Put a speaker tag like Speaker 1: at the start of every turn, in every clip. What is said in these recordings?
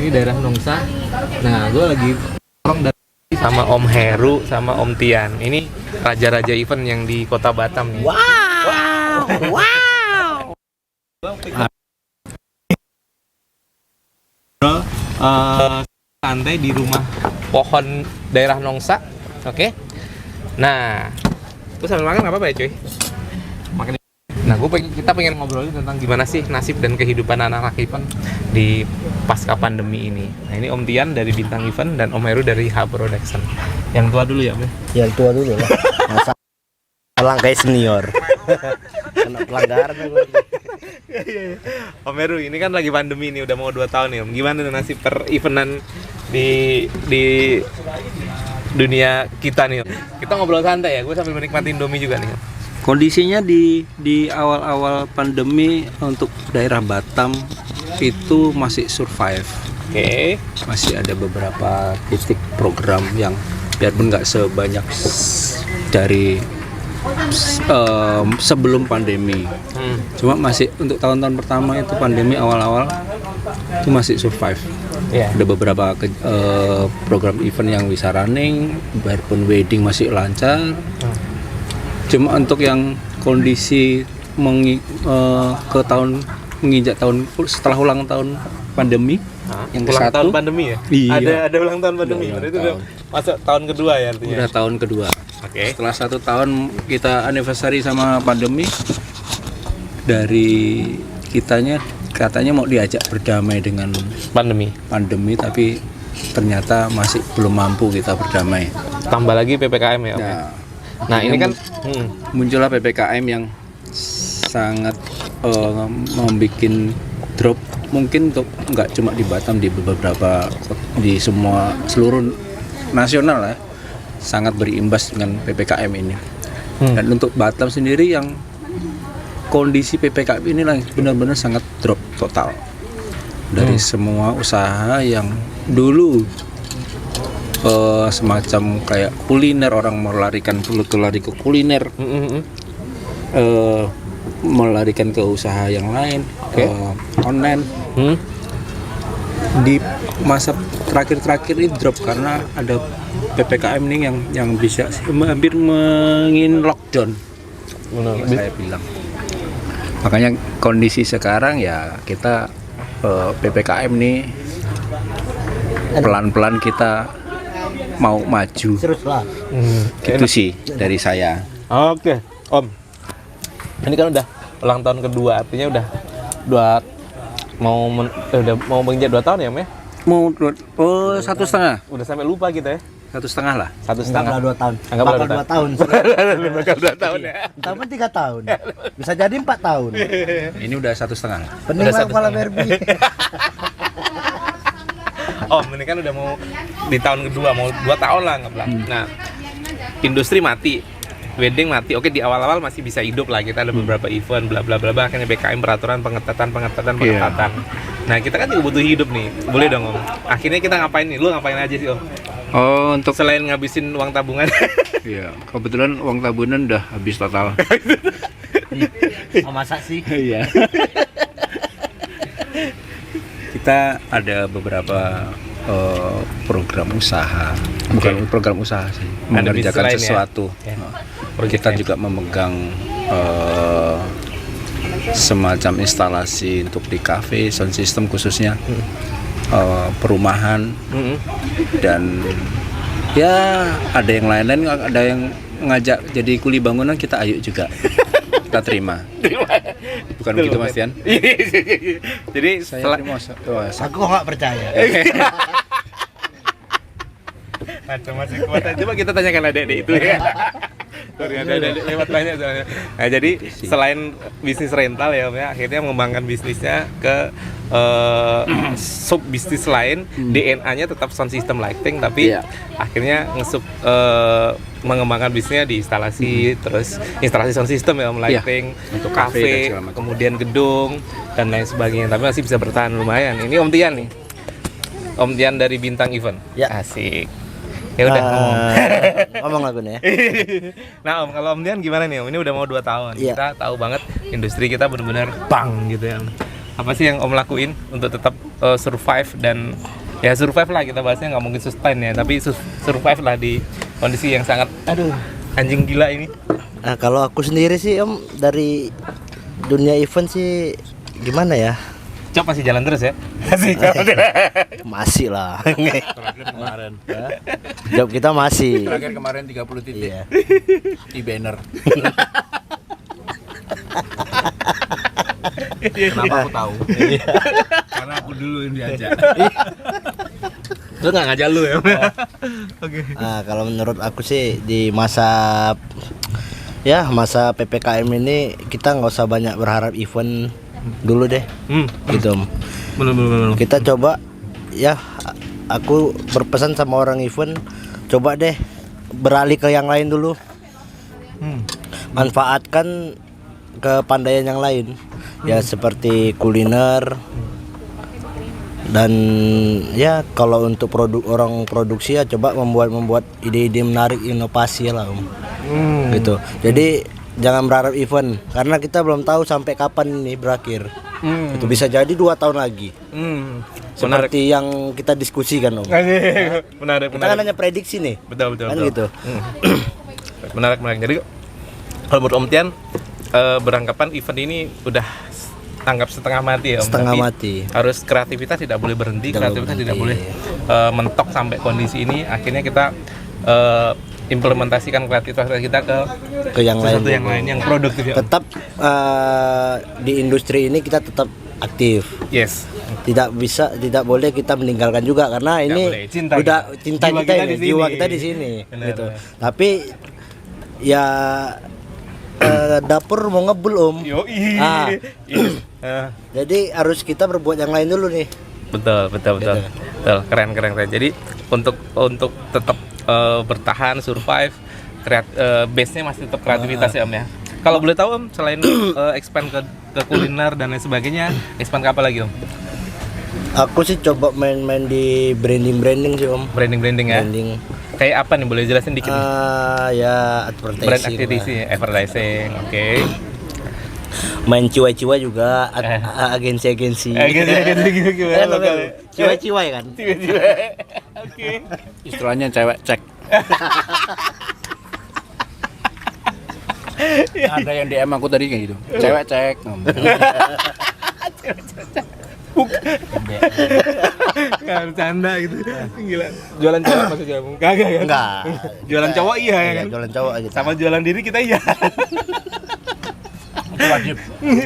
Speaker 1: Ini daerah Nongsa. Nah, gue lagi sama Om Heru sama Om Tian. Ini raja-raja event yang di Kota Batam nih.
Speaker 2: Wow. Wow.
Speaker 1: Santai di rumah pohon daerah Nongsa. Oke. Nah, terus sambil makan nggak apa-apa ya cuy? Makan. Nah, kita pengen ngobrolin tentang gimana sih nasib dan kehidupan anak-anak event di pasca pandemi ini. Nah, ini Om Tian dari Bintang Event dan Om Heru dari H Production. Yang tua dulu ya, Om?
Speaker 2: Yang tua dulu lah. Masa langkai senior. Kena pelanggaran gue.
Speaker 1: Om Heru, ini kan lagi pandemi nih, udah mau 2 tahun nih, Om. Gimana tuh nasib per eventan di dunia kita nih, Om? Kita ngobrol santai ya, gue sambil menikmati Indomie juga nih, Om.
Speaker 3: Kondisinya di awal-awal pandemi untuk daerah Batam itu masih survive.
Speaker 1: Oke.
Speaker 3: Masih ada beberapa titik program yang biarpun nggak sebanyak dari sebelum pandemi. Cuma masih untuk tahun-tahun pertama itu pandemi awal-awal itu masih survive.
Speaker 1: Yeah.
Speaker 3: Ada beberapa program event yang bisa running, biarpun wedding masih lancar. Cuma untuk yang kondisi menginjak tahun setelah ulang tahun pandemi yang
Speaker 1: ulang
Speaker 3: ke-1
Speaker 1: tahun pandemi ya?
Speaker 3: Iya.
Speaker 1: Ada ulang tahun pandemi.
Speaker 3: Ulang
Speaker 1: Berarti udah masuk tahun kedua ya artinya.
Speaker 3: Udah tahun kedua.
Speaker 1: Oke.
Speaker 3: Setelah 1 tahun kita anniversary sama pandemi, dari katanya mau diajak berdamai dengan
Speaker 1: Pandemi.
Speaker 3: tapi ternyata masih belum mampu kita berdamai.
Speaker 1: Tambah lagi PPKM ya, Om. Nah, ini kan
Speaker 3: Muncullah PPKM yang sangat membuat drop, mungkin untuk nggak cuma di Batam, di beberapa, di seluruh nasional ya, sangat berimbas dengan PPKM ini. Dan untuk Batam sendiri yang kondisi PPKM ini benar-benar sangat drop total dari semua usaha yang dulu semacam kayak kuliner, orang lari ke kuliner, melarikan ke usaha yang lain, online. Di masa terakhir ini drop karena ada PPKM ini yang bisa hampir mengin lockdown. Saya bilang. Makanya kondisi sekarang ya kita PPKM ini pelan-pelan kita mau maju.
Speaker 2: Teruslah.
Speaker 3: Gitu sih dari saya.
Speaker 1: Oke, Om. Ini kan udah ulang tahun kedua, artinya udah mau menginjak 2 tahun ya, Om ya?
Speaker 3: Mau 1,5.
Speaker 1: Udah sampai lupa kita ya.
Speaker 3: 1,5 lah.
Speaker 1: 1,5.
Speaker 2: Anggaplah 2 tahun.
Speaker 1: Anggaplah
Speaker 2: Bakal 2 tahun.
Speaker 1: Bakal 2 tahun ya.
Speaker 2: Tambah 3 tahun. Bisa jadi 4 tahun.
Speaker 3: Ini udah 1,5.
Speaker 2: Pening
Speaker 1: Udah
Speaker 2: lah
Speaker 1: 1,5.
Speaker 2: kepala Barbie.
Speaker 1: Om, ini kan udah mau di tahun kedua, mau 2 tahun lah anggaplah. Nah, industri mati, wedding mati. Oke, di awal-awal masih bisa hidup lah, kita ada beberapa event, bla bla bla bla, akhirnya BKM peraturan pengetatan. Nah, kita kan juga butuh hidup nih. Boleh dong, Om. Akhirnya kita ngapain nih? Lu ngapain aja sih, Om?
Speaker 3: Oh, untuk
Speaker 1: Selain ngabisin uang tabungan.
Speaker 3: iya, kebetulan uang tabungan udah habis total.
Speaker 2: Mau masak sih.
Speaker 3: Iya. Kita ada beberapa program usaha, bukan program usaha sih, mengerjakan
Speaker 1: bisnis lain
Speaker 3: sesuatu.
Speaker 1: ya?
Speaker 3: Kita juga memegang semacam instalasi untuk di kafe, sound system khususnya, perumahan, dan ya ada yang lain-lain, ada yang ngajak jadi kuli bangunan, kita ayo juga. Kita terima. Bukan begitu, Mas Tian?
Speaker 1: Jadi
Speaker 3: Saya terima.
Speaker 2: Aku nggak percaya.
Speaker 1: masih kuat. Coba kita tanyakan adik-adik itu ya. Sorry, ada lewat banyak soalnya. Nah, jadi selain bisnis rental ya, Om ya, akhirnya mengembangkan bisnisnya ke sub bisnis lain. DNA-nya tetap sound system lighting, tapi akhirnya mengembangkan bisnisnya di instalasi, terus instalasi sound system ya, Om, lighting untuk kafe, kemudian gedung dan lain sebagainya. Tapi masih bisa bertahan lumayan. Ini Om Tian nih. Om Tian dari Bintang Event.
Speaker 2: Ya.
Speaker 1: Asik. Ya udah
Speaker 2: ngomong lagu nih ya.
Speaker 1: Nah, Om, kalau Om Tian gimana nih, Om? Ini udah mau 2 tahun.
Speaker 2: Iya.
Speaker 1: Kita tahu banget industri kita benar-benar bang gitu ya. Apa sih yang Om lakuin untuk tetap survive dan ya survive lah, kita bahasnya nggak mungkin sustain ya, tapi survive lah di kondisi yang sangat anjing gila ini.
Speaker 2: Nah, kalau aku sendiri sih Om, dari dunia event sih gimana ya?
Speaker 1: Cok masih jalan terus ya?
Speaker 2: Masih lah.
Speaker 3: Terakhir kemarin.
Speaker 2: Job kita masih.
Speaker 3: Terakhir kemarin 30 titik.
Speaker 2: Iya.
Speaker 3: Di banner. Kenapa aku tahu? Karena aku dulu yang diajak.
Speaker 1: Lu nggak ngajak lu ya? Oke.
Speaker 2: Nah, kalau menurut aku sih di masa PPKM ini kita nggak usah banyak berharap event dulu deh. Gitu.
Speaker 1: Belum.
Speaker 2: Kita coba ya, aku berpesan sama orang event, coba deh beralih ke yang lain dulu. Manfaatkan kepandaian yang lain. Ya seperti kuliner. Dan ya kalau untuk orang produksi ya coba membuat ide-ide menarik, inovasi lah Om. Gitu. Jadi jangan berharap event karena kita belum tahu sampai kapan ini berakhir. Itu bisa jadi 2 tahun lagi. Seperti yang kita diskusikan Om.
Speaker 1: Menarik.
Speaker 2: Kita kan hanya prediksi nih.
Speaker 1: Betul.
Speaker 2: Kan gitu.
Speaker 1: Menarik. Jadi kalau menurut Om Tian, beranggapan event ini udah anggap setengah mati ya Om.
Speaker 2: Setengah
Speaker 1: Tapi
Speaker 2: mati.
Speaker 1: harus kreativitas tidak boleh berhenti, kreativitas tidak boleh mentok sampai kondisi ini. Akhirnya kita implementasikan kreativitas kita
Speaker 2: Ke yang
Speaker 1: sesuatu
Speaker 2: lain.
Speaker 1: yang lain yang produktif ya Om.
Speaker 2: Tetap di industri ini kita tetap aktif.
Speaker 1: Yes.
Speaker 2: Tidak boleh kita meninggalkan juga karena ini
Speaker 1: boleh. Cinta
Speaker 2: udah
Speaker 1: kita.
Speaker 2: cinta
Speaker 1: Jiwa
Speaker 2: kita
Speaker 1: kita
Speaker 2: ini,
Speaker 1: di sini.
Speaker 2: jiwa kita di sini
Speaker 1: Benar,
Speaker 2: gitu.
Speaker 1: benar.
Speaker 2: Tapi ya dapur mau ngebul Om.
Speaker 1: Yoi.
Speaker 2: Ah.
Speaker 1: Ah.
Speaker 2: Jadi harus kita berbuat yang lain dulu nih.
Speaker 1: Betul. Betul. Keren. Jadi untuk tetap bertahan, survive, base-nya masih tetap kreativitas ya Om ya. Kalau boleh tahu Om, selain expand ke kuliner dan lain sebagainya, expand ke apa lagi Om?
Speaker 2: Aku sih coba main-main di branding sih Om.
Speaker 1: Branding ya.
Speaker 2: Branding.
Speaker 1: Kayak apa nih, boleh jelasin dikit nih?
Speaker 2: Ya
Speaker 1: Brand
Speaker 2: advertising.
Speaker 1: advertising, oke.
Speaker 2: Main ciwai-ciwai juga, agensi-agensi.
Speaker 1: Gitu gimana lokal?
Speaker 2: Ciwai-ciwai kan.
Speaker 1: Oke.
Speaker 3: Istilahnya cewek cek. Ada yang DM aku tadi kayak gitu. Cewek cek.
Speaker 1: Nggak bercanda gitu. Gila. Jualan cowok maksudnya? Kagak kan?
Speaker 2: Enggak.
Speaker 1: Jualan cowok iya ya kan?
Speaker 2: Jualan cowok aja.
Speaker 1: Sama jualan diri kita iya.
Speaker 3: Itu wajib.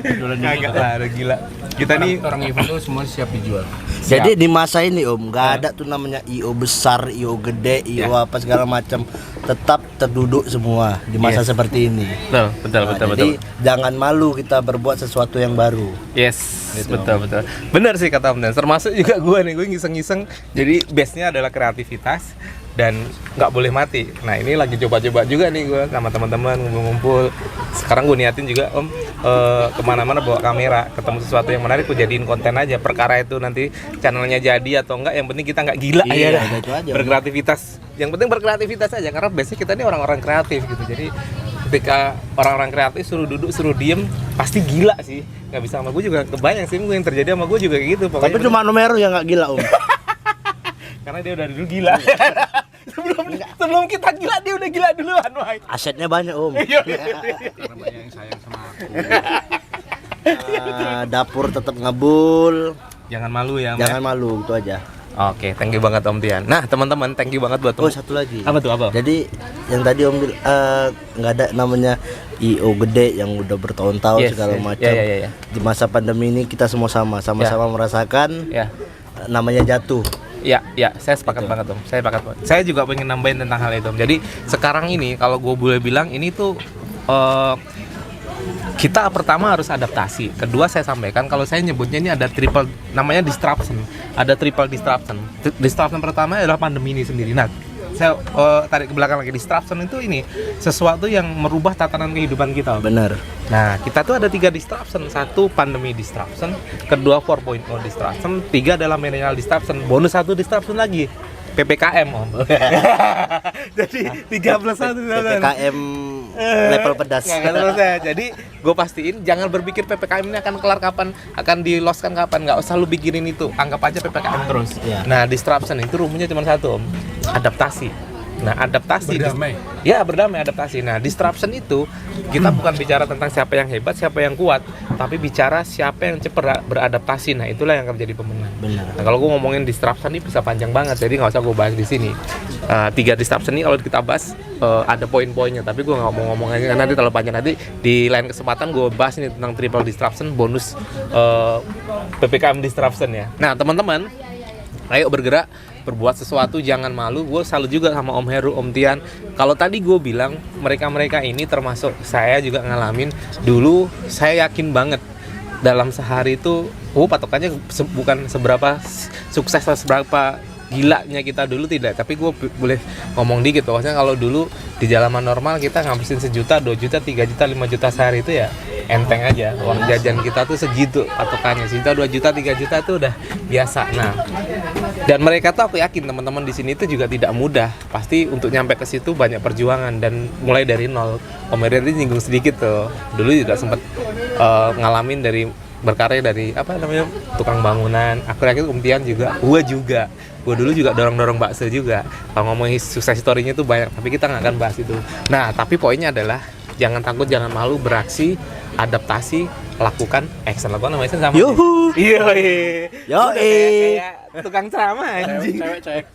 Speaker 3: Jualan
Speaker 1: Kagak lah, udah gila. Kita nih
Speaker 3: orang event tuh semua siap dijual.
Speaker 2: Jadi di masa ini Om, nggak ada tuh namanya IO besar, IO gede, IO apa segala macam. Tetap terduduk semua di masa
Speaker 1: Yes.
Speaker 2: seperti ini.
Speaker 1: betul.
Speaker 2: Jadi jangan malu kita berbuat sesuatu yang baru.
Speaker 1: Yes,
Speaker 2: Gitu.
Speaker 1: betul. Benar sih kata Om Dan. Termasuk juga gue nih, gue ngiseng-ngiseng. Jadi base-nya adalah kreativitas dan nggak boleh mati. Nah ini lagi coba-coba juga nih gue sama teman-teman ngumpul-ngumpul. Sekarang gue niatin juga Om, kemana-mana bawa kamera, ketemu sesuatu yang menarik, gue jadiin konten aja. Perkara itu nanti channelnya jadi atau enggak, yang penting kita nggak gila
Speaker 2: Iya,
Speaker 1: aja.
Speaker 2: itu aja.
Speaker 1: Berkreativitas. Yang penting berkreativitas aja karena base-nya kita ini orang-orang kreatif gitu. Jadi ketika orang-orang kreatif suruh duduk, suruh diem, pasti gila sih. Nggak bisa sama gue juga kebayang sih, yang terjadi sama gue juga kayak gitu.
Speaker 2: Tapi cuma Numero yang nggak gila Om.
Speaker 1: karena dia udah dulu gila. sebelum kita gila dia udah gila duluan, Wai.
Speaker 2: Asetnya banyak Om.
Speaker 3: Karena banyak yang sayang sama aku.
Speaker 2: Dapur tetap ngebul,
Speaker 1: Jangan malu ya. Om,
Speaker 2: jangan malu, itu aja.
Speaker 1: Oke, thank you banget Om Tian. Nah, teman-teman, thank you banget buat
Speaker 2: Oh satu lagi.
Speaker 1: Apa tuh, apa?
Speaker 2: Jadi yang tadi Om nggak ada namanya IO gede yang udah bertahun-tahun
Speaker 1: Yes,
Speaker 2: segala
Speaker 1: yes.
Speaker 2: macam.
Speaker 1: Ya.
Speaker 2: Di masa pandemi ini kita semua sama-sama merasakan
Speaker 1: Ya.
Speaker 2: namanya jatuh.
Speaker 1: Ya, saya sepakat banget Om. Saya sepakat banget. Saya juga pengen nambahin tentang hal itu Om. Jadi sekarang ini kalau gue boleh bilang ini tuh kita pertama harus adaptasi. Kedua saya sampaikan kalau saya nyebutnya ini ada triple, namanya disruption. Ada triple disruption. Disruption pertama adalah pandemi ini sendiri. Nah, saya tarik ke belakang lagi. Disruption itu ini sesuatu yang merubah tatanan kehidupan kita Om.
Speaker 2: Benar.
Speaker 1: Nah, kita tuh ada 3 disruption. 1 pandemi disruption, kedua 4.0 disruption, 3 adalah millennial disruption. Bonus 1 disruption lagi, PPKM Om. Jadi 3 plus 1
Speaker 2: PPKM level pedas.
Speaker 1: Nggak selesai. Jadi gue pastiin jangan berpikir PPKM ini akan kelar kapan, akan di-loss kan kapan. Nggak usah lu bikinin itu, anggap aja PPKM terus.
Speaker 2: Iya.
Speaker 1: Nah, disruption itu rumusnya cuma satu, Om. Adaptasi. Nah, adaptasi
Speaker 3: Berdamai.
Speaker 1: Ya, berdamai, adaptasi. Nah, disruption itu kita bukan bicara tentang siapa yang hebat, siapa yang kuat, tapi bicara siapa yang cepat beradaptasi. Nah, itulah yang akan menjadi pemenang.
Speaker 2: Benar.
Speaker 1: Nah, kalau gue ngomongin disruption ini bisa panjang banget, jadi nggak usah gue bahas di sini. 3 disruption ini kalau kita bahas ada poin-poinnya, tapi gue nggak mau ngomong aja nanti terlalu panjang. Nanti di lain kesempatan gue bahas ini tentang triple disruption bonus PPKM disruption ya. Nah, teman-teman, ayo bergerak, berbuat sesuatu, jangan malu. Gue salut juga sama Om Heru, Om Tian. Kalau tadi gue bilang mereka-mereka ini termasuk saya juga ngalamin. Dulu saya yakin banget dalam sehari itu, patokannya bukan seberapa sukses atau seberapa gilanya kita dulu, tidak. Tapi gue boleh ngomong dikit, maksudnya kalau dulu di zaman normal kita ngabisin 1 juta, 2 juta, 3 juta, 5 juta sehari itu ya enteng aja. Uang jajan kita tuh segitu patokannya, 1 juta, 2 juta, 3 juta itu udah biasa. Nah, dan mereka tuh aku yakin teman-teman di sini itu juga tidak mudah. Pasti untuk nyampe ke situ banyak perjuangan dan mulai dari nol. Om Heru tadi nyinggung sedikit tuh. Dulu juga sempat ngalamin dari berkarya dari apa namanya tukang bangunan. Aku yakin Om Tian juga, gue dulu juga dorong bakso juga. Kalau ngomongin sukses story-nya tuh banyak, tapi kita nggak akan bahas itu. Nah, tapi poinnya adalah jangan takut, jangan malu, beraksi, adaptasi, lakukan action. Lakukan namanya sama.
Speaker 2: Yuhu.
Speaker 1: Iya. Kayak tukang ceramah anjing.
Speaker 3: Cewek cek.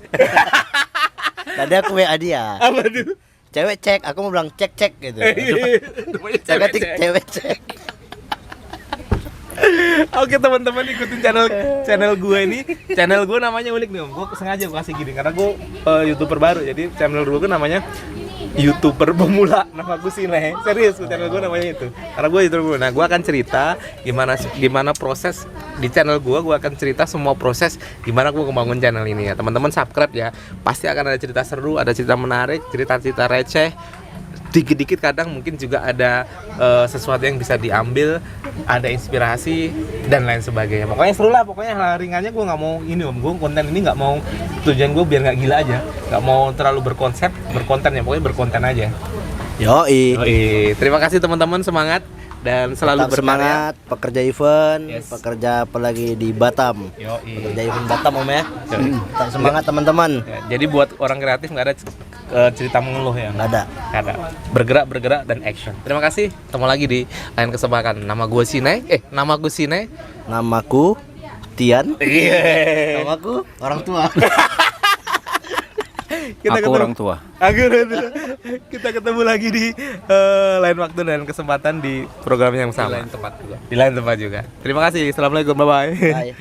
Speaker 2: Tadi aku WA dia.
Speaker 1: Apa tuh?
Speaker 2: Cewek cek, aku mau bilang cek gitu.
Speaker 1: Namanya
Speaker 2: Saya
Speaker 1: cewek
Speaker 2: ketik
Speaker 1: cek.
Speaker 2: cewek cek.
Speaker 1: Oke teman-teman, ikutin channel gue ini. Channel gue namanya unik nih Om. Gue sengaja gue kasih gini karena gue YouTuber baru. Jadi channel gue namanya YouTuber pemula. Nama gue Sine. Serius, channel gue namanya itu. Karena gue YouTuber. Nah, gue akan cerita gimana proses di channel gue akan cerita semua proses gimana gue membangun channel ini ya. Teman-teman subscribe ya. Pasti akan ada cerita seru, ada cerita menarik, cerita-cerita receh. Dikit-dikit kadang mungkin juga ada sesuatu yang bisa diambil, ada inspirasi dan lain sebagainya. Pokoknya seru lah, pokoknya hal ringannya gue nggak mau ini Om. Gue konten ini nggak mau, tujuan gue biar nggak gila aja, nggak mau terlalu berkonten ya, pokoknya berkonten aja.
Speaker 2: Yoi.
Speaker 1: Terima kasih teman-teman, semangat dan selalu
Speaker 2: Tetap semangat, pekerja event,
Speaker 1: Yes.
Speaker 2: pekerja apalagi di Batam. Pekerja event Batam Om ya.
Speaker 1: Yoi.
Speaker 2: Tetap semangat teman-teman.
Speaker 1: Ya, jadi buat orang kreatif nggak ada cerita mengeluh ya.
Speaker 2: Nggak ada.
Speaker 1: Nggak ada. Bergerak dan action. Terima kasih. Ketemu lagi di lain kesempatan. Nama gue Sine.
Speaker 2: Namaku Tian.
Speaker 1: Iya.
Speaker 2: Namaku orang tua.
Speaker 3: Aku orang tua.
Speaker 1: Kita ketemu lagi di lain waktu dan kesempatan di program yang sama. Di lain tempat juga. Terima kasih. Assalamualaikum. Bye bye.
Speaker 2: Bye.